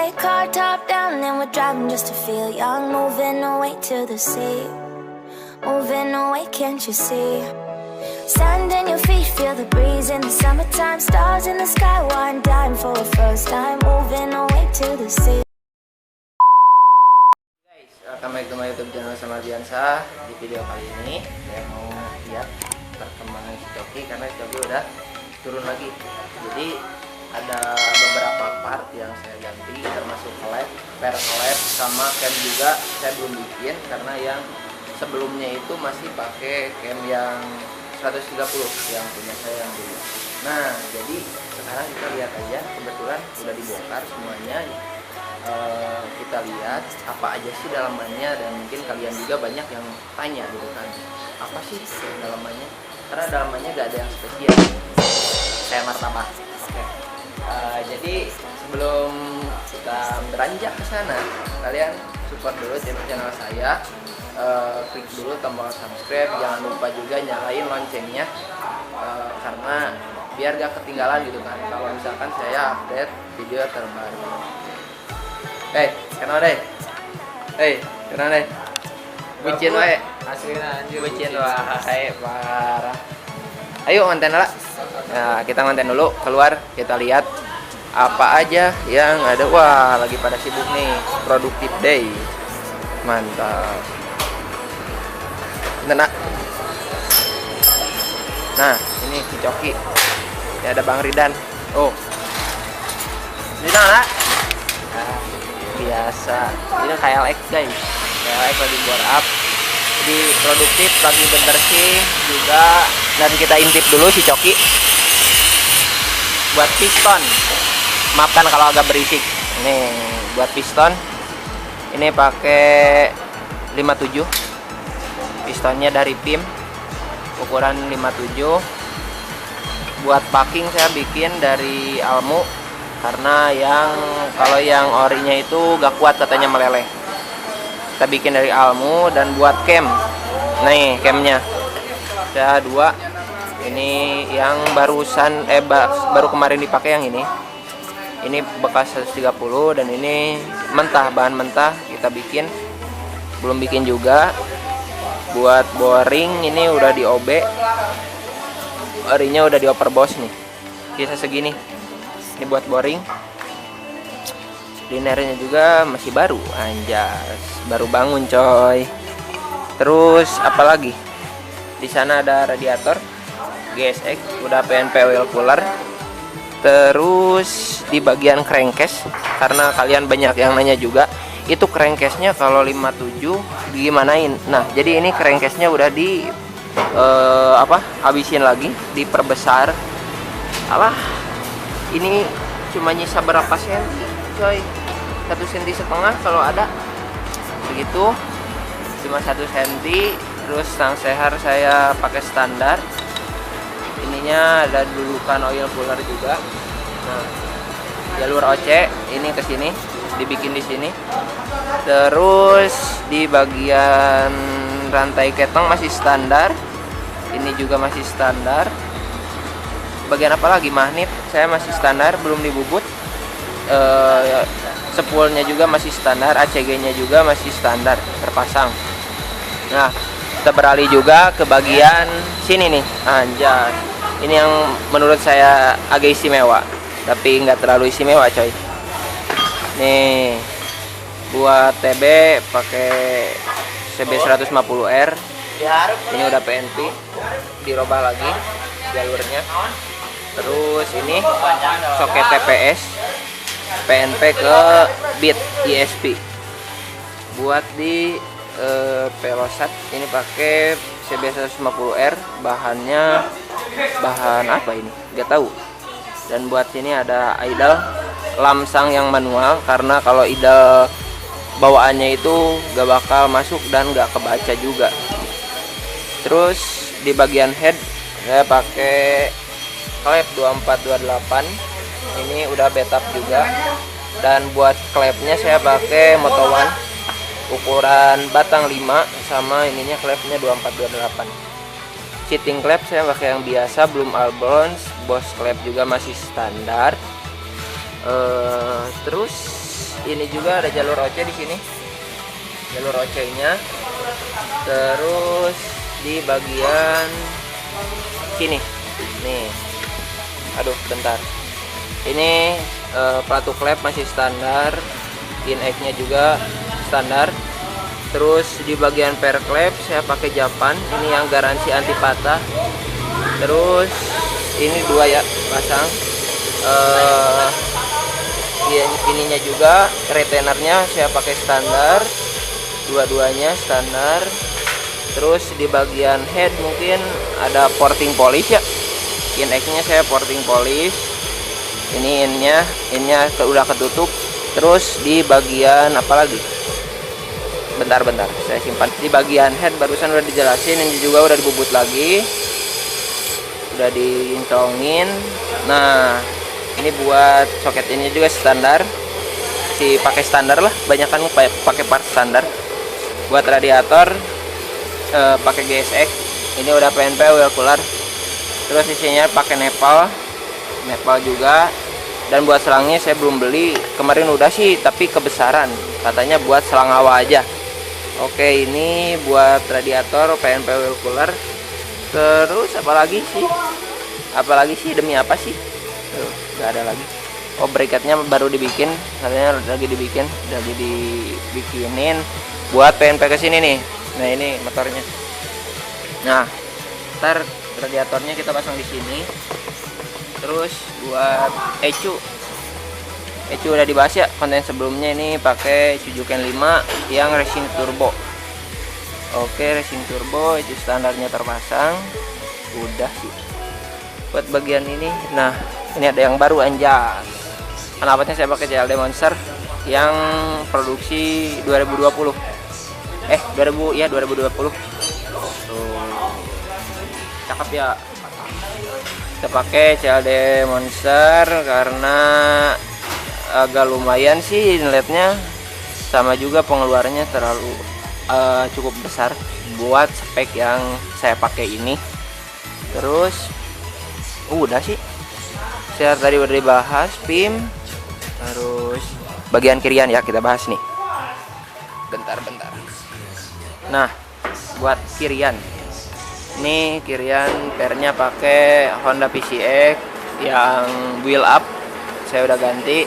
Getaway car top down and we're driving just to feel young. Moving away to the sea, moving away, can't you see? Sand in your feet, feel the breeze in the summertime. Stars in the sky, one dime for the first time. Moving away to the sea. Kembali ke YouTube channel Sama Biansa. Di video kali ini saya mau lihat perkembangan si Coki karena si Coki udah turun lagi. Jadi ada beberapa part yang saya ganti, termasuk collab, per collab sama cam juga saya belum bikin karena yang sebelumnya itu masih pakai cam yang 130 yang punya saya yang dulu. Nah, jadi sekarang kita lihat aja, kebetulan udah dibongkar semuanya. Kita lihat apa aja sih dalamannya, dan mungkin kalian juga banyak yang tanya gitu kan, apa sih dalamannya, karena dalamannya gak ada yang spesial, kayak martabak. Oke. Jadi sebelum kita beranjak ke sana, kalian support dulu channel saya, klik dulu tombol subscribe, jangan lupa juga nyalain loncengnya, karena biar gak ketinggalan gitu kan kalau misalkan saya update video terbaru. Kenapa deh? Kenapa deh? Bucin wae. Aslinya anjir. Bucin wae, parah. Ayo konten lah. Nah, kita konten dulu, keluar kita lihat apa aja yang ada. Wah, lagi pada sibuk nih. Productive day. Mantap. Nah, ini si Coki. Ini ada Bang Ridan. Oh. Ridan lah. Biasa, ini KLX guys, KLX lagi bore up, jadi produktif, lagi bersih juga. Dan kita intip dulu si Coki buat piston, maafkan kalau agak berisik. Nih buat piston, ini pakai 57, pistonnya dari PIM, ukuran 57. Buat packing saya bikin dari Almu, karena kalau yang orinya itu gak kuat katanya meleleh. Kita bikin dari Almu. Dan buat cam, nih camnya saya dua. Ini yang barusan baru kemarin dipakai, yang ini bekas 130, dan ini mentah, bahan mentah kita bikin, belum bikin juga. Buat boring ini udah di OB, orinya udah di overboss nih, sisa segini. Ini buat boring, linernya juga masih baru, anjas, baru bangun coy. Terus apalagi di sana ada radiator GSX, udah PNP oil cooler. Terus di bagian crankcase, karena kalian banyak yang nanya juga, itu crankcase-nya kalau 57 gimanain. Nah, jadi ini crankcase-nya udah di habisin lagi, diperbesar. Alah, ini cuma nyisa berapa senti coy, 1,5 senti kalau ada, begitu, cuma 1 senti. Terus stang seher saya pakai standar, ininya ada dulukan oil cooler juga. Nah, jalur OC ini ke sini, dibikin di sini. Terus di bagian rantai ketong masih standar, ini juga masih standar. Bagian apa lagi, magnet saya masih standar, belum dibubut. Spoolnya juga masih standar, ACG nya juga masih standar terpasang. Nah, kita beralih juga ke bagian sini nih, anjas. Ini yang menurut saya agak istimewa, tapi nggak terlalu istimewa coy. Nih buat TB pakai CB 150R. Ini udah PNP, dirubah lagi jalurnya. Terus ini soket TPS PNP ke bit ISP. Buat di pelosat ini pakai CB 150R, bahannya bahan apa ini nggak tahu. Dan buat sini ada idle lamsang yang manual, karena kalau idle bawaannya itu gak bakal masuk dan gak kebaca juga. Terus di bagian head saya pakai klep 2428, ini udah betap juga. Dan buat klepnya saya pakai Moto One, ukuran batang 5, sama ininya klepnya 2428. Seating klep saya pakai yang biasa, belum Albons. Boss klep juga masih standar. Terus ini juga ada jalur OC di sini, jalur OC-nya. Terus di bagian sini nih, aduh bentar, ini pelatu klep masih standar, in-nya juga standar. Terus di bagian per klep saya pakai Japan, ini yang garansi anti patah. Terus ini dua ya pasang, ininya juga retainernya saya pakai standar, dua-duanya standar. Terus di bagian head mungkin ada porting polish ya, in-nya saya porting polish. Ini innya udah ketutup. Terus di bagian apa lagi, bentar saya simpan. Di bagian head barusan udah dijelasin, ini juga udah dibubut lagi, udah diincongin. Nah ini buat soket ini juga standar, pakai standar lah, banyak kan pakai part standar. Buat radiator pakai GSX, ini udah PNP oil cooler. Terus isinya pakai Nepal juga. Dan buat selangnya saya belum beli, kemarin udah sih tapi kebesaran, katanya buat selang hawa aja. Oke, ini buat radiator PNP oil cooler. Terus apalagi sih, demi apa sih? Nggak ada lagi. Oh, bracketnya baru dibikin, katanya lagi dibikinin buat PNP ke sini nih. Nah ini motornya. Nah ntar radiatornya kita pasang di sini. Terus buat ECU udah dibahas ya konten sebelumnya. Ini pakai Suzuki 5 yang racing turbo. Oke, racing turbo itu standarnya terpasang. Udah sih buat bagian ini. Nah ini ada yang baru, anjas. Knalpotnya saya pakai CLD Monster yang produksi 2020. 2020. Tuh, cakep ya. Kita pakai CLD Monster karena agak lumayan sih inletnya, sama juga pengeluarannya terlalu cukup besar buat spek yang saya pakai ini. Terus udah sih, saya tadi udah dibahas PIM. Terus bagian kirian ya kita bahas nih, bentar. Nah buat kirian, ini kirian pernya pakai Honda PCX yang wheel up, saya udah ganti.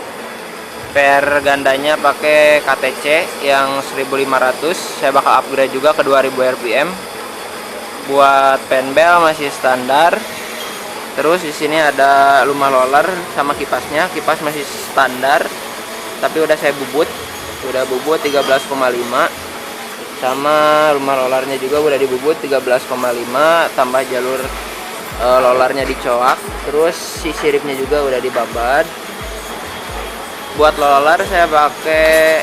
Per gandanya pakai KTC yang 1500, saya bakal upgrade juga ke 2000 rpm. Buat penbel masih standar. Terus di sini ada luma roller sama kipasnya, kipas masih standar tapi udah saya bubut, 13,5. Sama luma rollernya juga udah dibubut 13,5, tambah jalur rollernya dicoak. Terus si siripnya juga udah dibabad. Buat roller saya pakai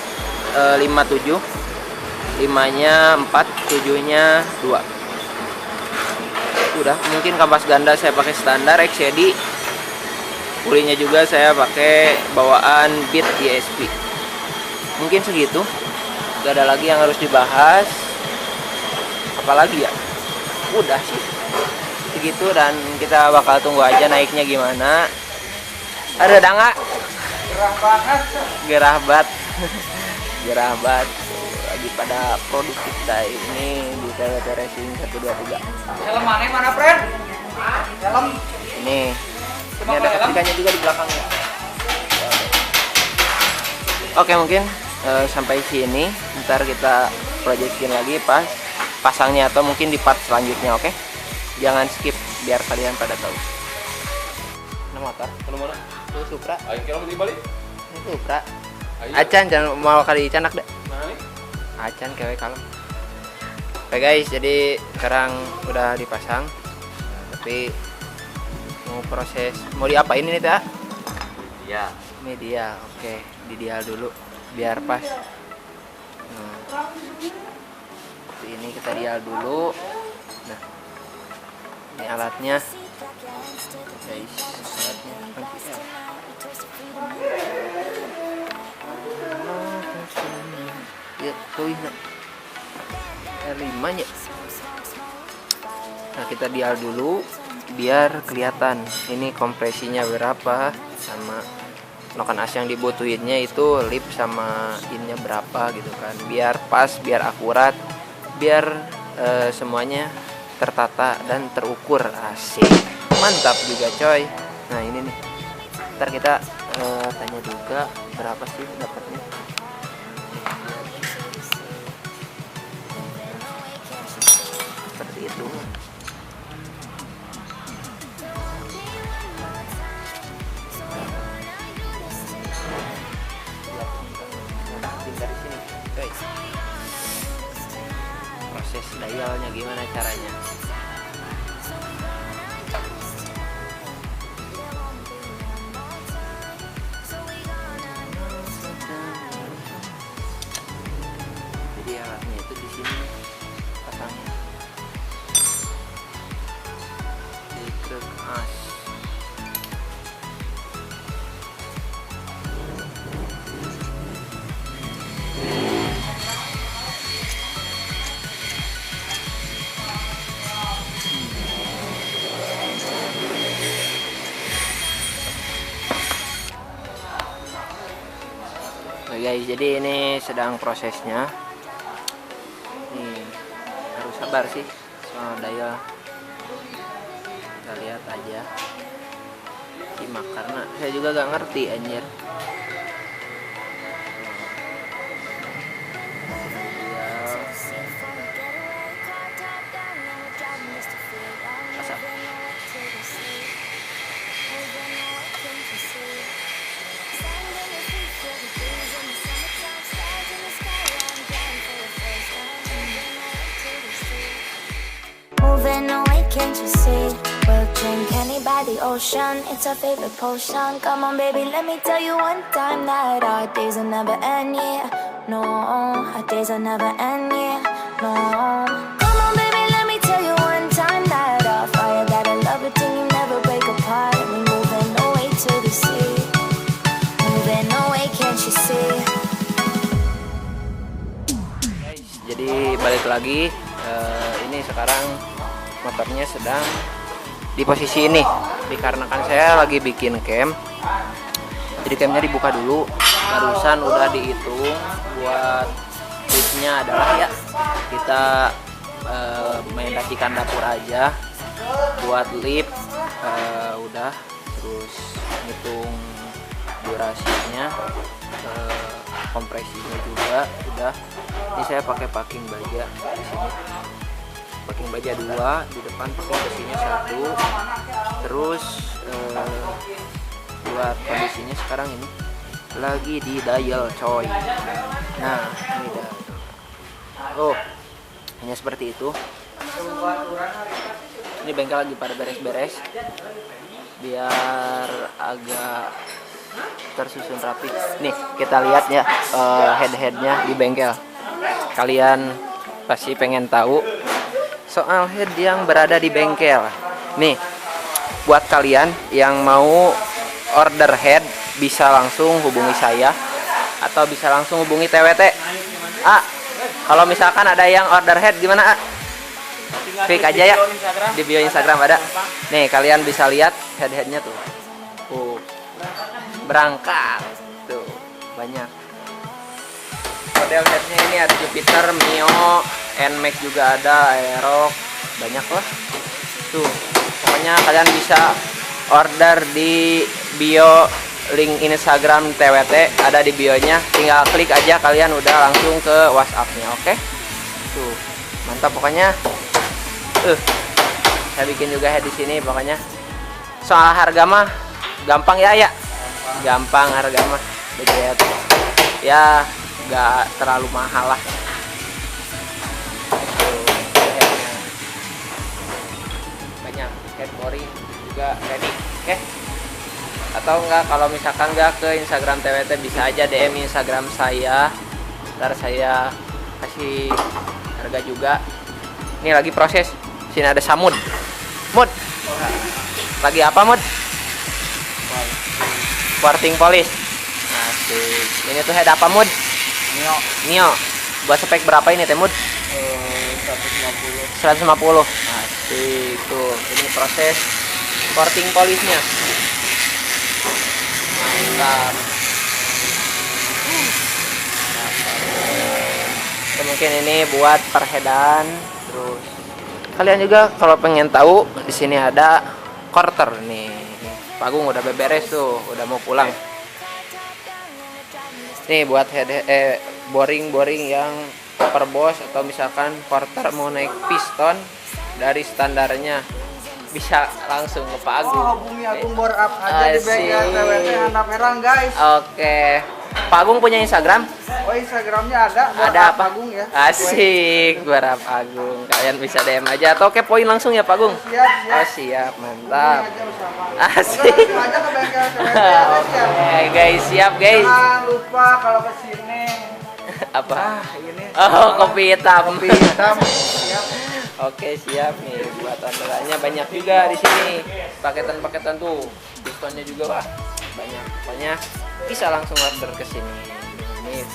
57, 5-nya 4, 7-nya 2. Udah, mungkin kampas ganda saya pakai standar XCD. Pulinya juga saya pakai bawaan Beat DSP. Mungkin segitu, gak ada lagi yang harus dibahas. Apalagi ya, udah sih segitu, dan kita bakal tunggu aja naiknya gimana. Ada danga gerah bat lagi pada produktif day ini di TWT Racing 123. Helm mana friend? Helm Ini ada ketikannya juga di belakangnya. Oke, mungkin sampai sini. Ntar kita proyekin lagi pas pasangnya atau mungkin di part selanjutnya. Oke, jangan skip biar kalian pada tahu. Ini motor mana? Itu Supra. Ayo kira mau dibalik? Ini Supra. Acan jangan mau kali canak deh. Mana nih? Acan kewe kalem. Oke guys, jadi sekarang udah dipasang, tapi mau proses, mau diapain ini tak? Iya. Media, oke, didial dulu biar pas. Ini kita dial dulu. Nah, ini alatnya, guys. Alatnya ya, tuh R5 nya. Nah, kita dial dulu biar kelihatan ini kompresinya berapa sama noken as yang dibutuhinnya itu lip sama innya berapa gitu kan, biar pas, biar akurat, biar semuanya tertata dan terukur. Asik, mantap juga coy. Nah ini nih, ntar kita tanya juga berapa sih dapatnya. Seperti itu. Dari sini, guys. Proses dialnya gimana caranya? Jadi alatnya itu di sini pasangnya di krek as. Oke guys, jadi ini sedang prosesnya. Nih, harus sabar sih soal dial. Kita lihat aja, simak karena saya juga gak ngerti anjir. Asap. Moving away, can't you see? We'll drink honey by the ocean. It's our favorite potion. Come on, baby, let me tell you one time that our days will never end, yeah. No, our days will never end, yeah. No. Come on, baby, let me tell you one time that our fire, that I love it till you never break apart. And we moving away to the sea. Moving away, can't you see? Guys, jadi balik lagi. Ini sekarang motornya sedang di posisi ini, dikarenakan saya lagi bikin cam. Jadi camnya dibuka dulu, barusan udah dihitung buat lipnya adalah ya kita main racikan dapur aja. Buat lip udah, terus ngitung durasinya, kompresinya juga udah. Ini saya pakai packing baja di sini, packing baja 2, di depan pakai besinya 1. Terus buat kondisinya sekarang ini lagi di dial coy. Nah ini dah. Oh, hanya seperti itu. Ini bengkel lagi pada beres-beres biar agak tersusun rapi. Nih kita lihat ya head-headnya di bengkel. Kalian pasti pengen tahu soal head yang berada di bengkel. Nih buat kalian yang mau order head bisa langsung hubungi saya atau bisa langsung hubungi TWT. Kalau misalkan ada yang order head gimana? Klik aja ya di bio Instagram ada. Nih kalian bisa lihat head-headnya tuh. Berangkat tuh banyak. Model headnya ini ada Jupiter, Mio, Nmax juga ada, Aerox, banyak lah. Tuh, pokoknya kalian bisa order di bio link Instagram TWT ada di bionya. Tinggal klik aja kalian udah langsung ke WhatsApp-nya, oke? Tuh, mantap pokoknya. Saya bikin juga head di sini pokoknya. Soal harga mah gampang ya. Gampang harga mah. Budget. Ya, nggak terlalu mahal lah. Banyak head boring juga ready, oke? Atau enggak kalau misalkan enggak ke Instagram TWT bisa aja DM Instagram saya. Ntar saya kasih harga juga. Ini lagi proses. Sini ada Samud. Mud. Lagi apa, Mud? Porting polish. Asik. Ini tuh head apa, Mud? Mio. Buat spek berapa ini, Teh, Mud? 150. Asik. Tuh, ini proses porting polishnya. mantap. Mungkin ini buat perheadan. Terus kalian juga kalau pengen tahu, di sini ada quarter nih. Pak Agung udah beberes tuh, udah mau pulang. Nih buat boring yang overboss atau misalkan quarter mau naik piston dari standarnya, bisa langsung ke Pak Agung. Hubungi Agung bor up aja di bengkel TWT Handap Herang guys. Oke. Pak Agung punya Instagram? Oh, Instagramnya ada. Ada apa? Agung ya. Asik, Barap Agung. Kalian bisa DM aja atau kepoin langsung ya Pak Agung. Siap, siap. Oh siap, mantap. Hubungi aja bersama. Asik. Langsung aja ke bengkel TWT ya guys ya. Oke guys, siap guys. Jangan lupa kalau kesini. Apa? Ini. Oh, kopi hitam. Kopi hitam. Siap. Oke siap nih, buat orderannya banyak juga di sini. Paketan-paketan tuh, diskonnya juga wah banyak. Pokoknya bisa langsung order ke sini. Ini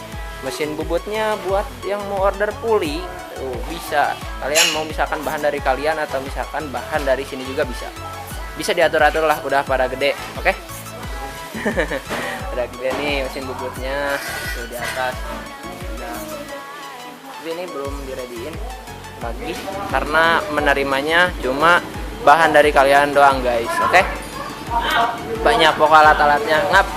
mesin bubutnya buat yang mau order puli, tuh bisa. Kalian mau misalkan bahan dari kalian atau misalkan bahan dari sini juga bisa. Bisa diatur-atur lah, udah pada gede, oke? Udah gede nih mesin bubutnya tuh di atas. Nah, tapi ini belum dirediin lagi karena menerimanya cuma bahan dari kalian doang guys, oke? Banyak pokok alat-alatnya, ngap.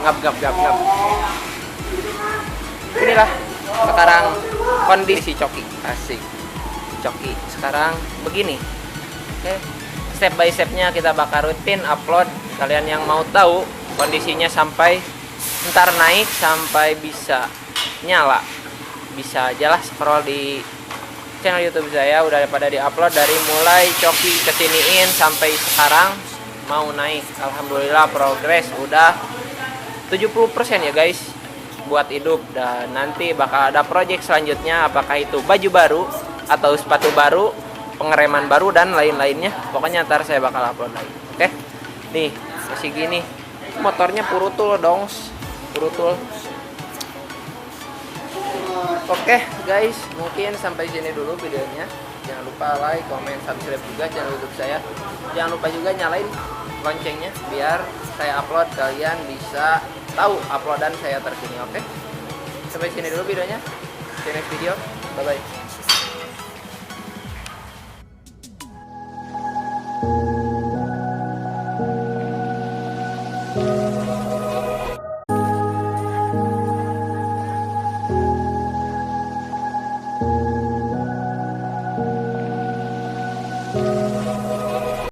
Inilah sekarang kondisi coki, asik. Coki sekarang begini, oke? Step by stepnya kita bakal rutin upload. Kalian yang mau tahu kondisinya sampai ntar naik sampai bisa nyala, bisa aja lah scroll di channel YouTube saya, udah pada diupload dari mulai coki kesiniin sampai sekarang mau naik. Alhamdulillah progres udah 70% ya guys buat hidup. Dan nanti bakal ada project selanjutnya, apakah itu baju baru atau sepatu baru, pengereman baru dan lain-lainnya. Pokoknya ntar saya bakal upload lagi, oke? Nih masih gini, motornya purutul dong, purutul. Oke guys, mungkin sampai sini dulu videonya. Jangan lupa like, comment, subscribe juga channel YouTube saya. Jangan lupa juga nyalain loncengnya biar saya upload kalian bisa tahu uploadan saya terkini, oke? Sampai sini dulu videonya. See you next video. Bye bye.